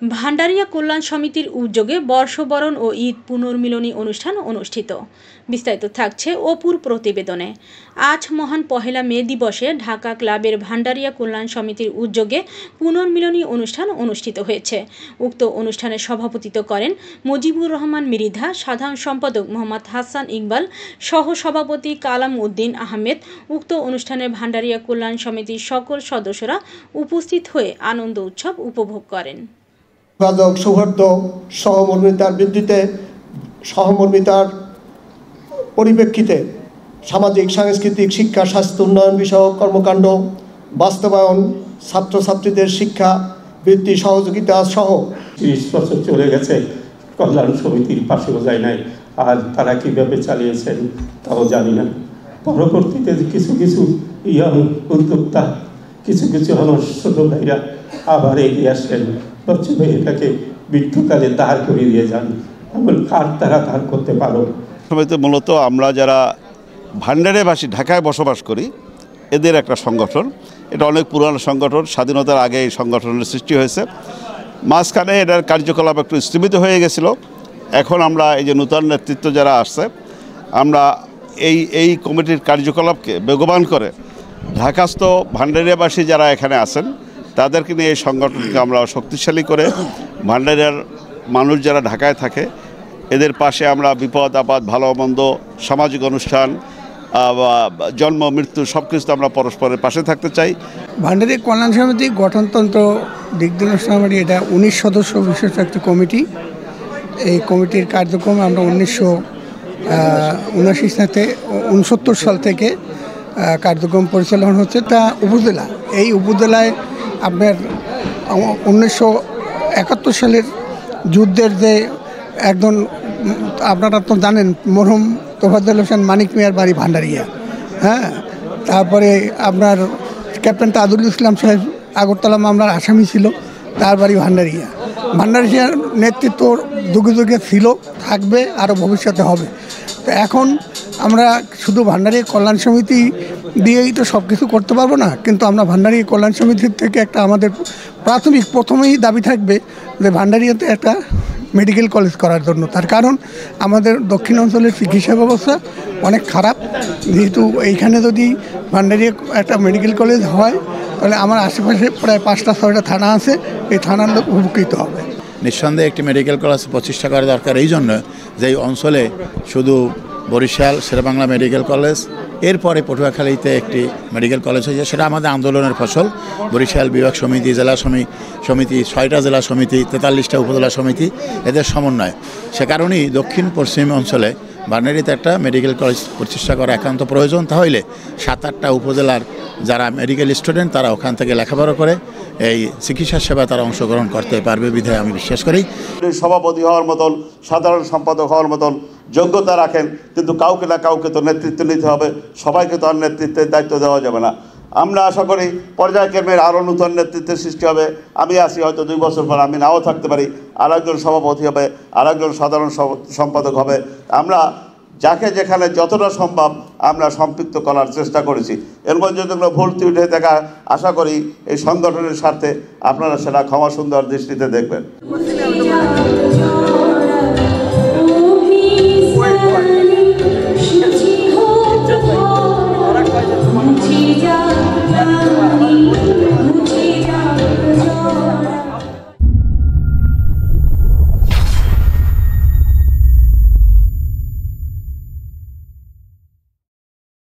ভান্ডারিয়া কল্যাণ সমিতির উদ্যোগে বর্ষবরণ ও ঈদ পুনর্মিলনী অনুষ্ঠান অনুষ্ঠিত। বিস্তারিত থাকছে অপুর প্রতিবেদনে। আজ মহান পহেলা মে দিবসে ঢাকা ক্লাবের ভান্ডারিয়া কল্যাণ সমিতির উদ্যোগে পুনর্মিলনী অনুষ্ঠান অনুষ্ঠিত হয়েছে। উক্ত অনুষ্ঠানে সভাপতিত্ব করেন মুজিবুর রহমান মৃধা, সাধারণ সম্পাদক মোহাম্মদ হাসান ইকবাল, সহ সভাপতি কালাম উদ্দিন আহমেদ। উক্ত অনুষ্ঠানে ভান্ডারিয়া কল্যাণ সমিতির সকল সদস্যরা উপস্থিত হয়ে আনন্দ উৎসব উপভোগ করেন। যোগাযোগ, সৌহার্দ্য, সহমর্মিতার ভিত্তিতে সহমর্মিতার পরিপ্রেক্ষিতে সামাজিক, সাংস্কৃতিক, শিক্ষা, স্বাস্থ্য উন্নয়ন বিষয়ক কর্মকাণ্ড বাস্তবায়ন, ছাত্রছাত্রীদের শিক্ষা বৃত্তি সহযোগিতা সহ 30 বছর চলে গেছে, কল্যাণ সমিতির পাশেও যায় নাই। আর তারা কীভাবে চালিয়েছেন তাও জানি না। পরবর্তীতে কিছু কিছু ইয়াং উদ্যোক্তা, কিছু কিছু আমার ছোটো ভাইরা আবার এগিয়ে আসেন, হচ্ছে এটাকে মৃত্যুকালে দাঁড় করিয়ে দিয়ে যান। এমন কার তারা দাঁড় করতে পারো। সমিতি মূলত আমরা যারা ভান্ডারিয়াবাসী ঢাকায় বসবাস করি এদের একটা সংগঠন। এটা অনেক পুরানো সংগঠন, স্বাধীনতার আগে এই সংগঠনের সৃষ্টি হয়েছে। মাঝখানে এটার কার্যকলাপ একটু স্থগিত হয়ে গেছিলো। এখন আমরা এই যে নূতন নেতৃত্ব যারা আসছে, আমরা এই কমিটির কার্যকলাপকে বেগবান করে ঢাকাস্থ ভান্ডারিয়াবাসী যারা এখানে আছেন তাদেরকে নিয়ে এই সংগঠনকে আমরা শক্তিশালী করে ভান্ডারিয়ার মানুষ যারা ঢাকায় থাকে এদের পাশে আমরা বিপদ আপদ, ভালো মন্দ, সামাজিক অনুষ্ঠান, জন্ম মৃত্যু সব কিছুতে আমরা পরস্পরের পাশে থাকতে চাই। ভান্ডারিয়া কল্যাণ সমিতি গঠনতন্ত্র দিকনির্দেশনা, এটা 19 সদস্য বিশিষ্ট একটি কমিটি। এই কমিটির কার্যক্রম আমরা 1969 সাল থেকে কার্যক্রম পরিচালনা হচ্ছে। তা উপজেলা, এই উপজেলায় আপনার 1971 সালের যুদ্ধের যে একজন, আপনারা তো জানেন, মরহুম তোফাজ্জল হোসেন মানিক মিয়ার বাড়ি ভান্ডারিয়া। হ্যাঁ, তারপরে আপনার ক্যাপ্টেন তাজুল ইসলাম সাহেব আগরতলা মামলার আসামি ছিল, তার বাড়ি ভান্ডারিয়া। ভান্ডারিয়ার নেতৃত্ব যুগে যুগে ছিল, থাকবে, আরও ভবিষ্যতে হবে। তো এখন আমরা শুধু ভান্ডারিয়া কল্যাণ সমিতি দিয়েই তো সব কিছু করতে পারবো না, কিন্তু আমরা ভান্ডারিয়া কল্যাণ সমিতির থেকে একটা আমাদের প্রথমেই দাবি থাকবে যে ভান্ডারিয়াতে একটা মেডিকেল কলেজ করার জন্য। তার কারণ আমাদের দক্ষিণ অঞ্চলের চিকিৎসা ব্যবস্থা অনেক খারাপ। যেহেতু এইখানে যদি ভান্ডারিয়া একটা মেডিকেল কলেজ হয় তাহলে আমার আশেপাশে প্রায় 5টা-6টা থানা আছে, এই থানার লোক উপকৃত হবে। নিঃসন্দেহে একটি মেডিকেল কলেজ প্রতিষ্ঠা করা দরকার, এই জন্য যে এই অঞ্চলে শুধু বরিশাল শেরেবাংলা মেডিকেল কলেজ, এরপরে পটুয়াখালীতে একটি মেডিকেল কলেজ হয়েছে। সেটা আমাদের আন্দোলনের ফসল। বরিশাল বিভাগ সমিতি, জেলা সমিতি, 6টা জেলা সমিতি, 43টা উপজেলা সমিতি, এদের সমন্বয়। সে কারণেই দক্ষিণ পশ্চিম অঞ্চলে ভান্ডারিয়াতে একটা মেডিকেল কলেজ প্রতিষ্ঠা করা একান্ত প্রয়োজন। তাহলে 7-8টা উপজেলার যারা মেডিকেল স্টুডেন্ট তারা ওখান থেকে লেখাপড়া করে এই চিকিৎসা সেবা তারা অংশগ্রহণ করতে পারবে বিধায় আমি বিশ্বাস করি। সভাপতি হওয়ার মতন, সাধারণ সম্পাদক হওয়ার মতন যোগ্যতা রাখেন, কিন্তু কাউকে না কাউকে তো নেতৃত্ব নিতে হবে, সবাইকে তো আর নেতৃত্বের দায়িত্ব দেওয়া যাবে না। আমরা আশা করি পর্যায়ক্রমের আরও নূতন নেতৃত্বের সৃষ্টি হবে। আমি আছি, হয়তো 2 বছর পর আমি নাও থাকতে পারি, আরেকজন সভাপতি হবে, আরেকজন সাধারণ সম্পাদক হবে। আমরা যাকে যেখানে যতটা সম্ভব আমরা সম্পৃক্ত করার চেষ্টা করেছি। এর মধ্যে যদি কোনো ভুল ত্রুটি দেখা, আশা করি এই সংগঠনের স্বার্থে আপনারা সেটা ক্ষমা সুন্দর দৃষ্টিতে দেখবেন।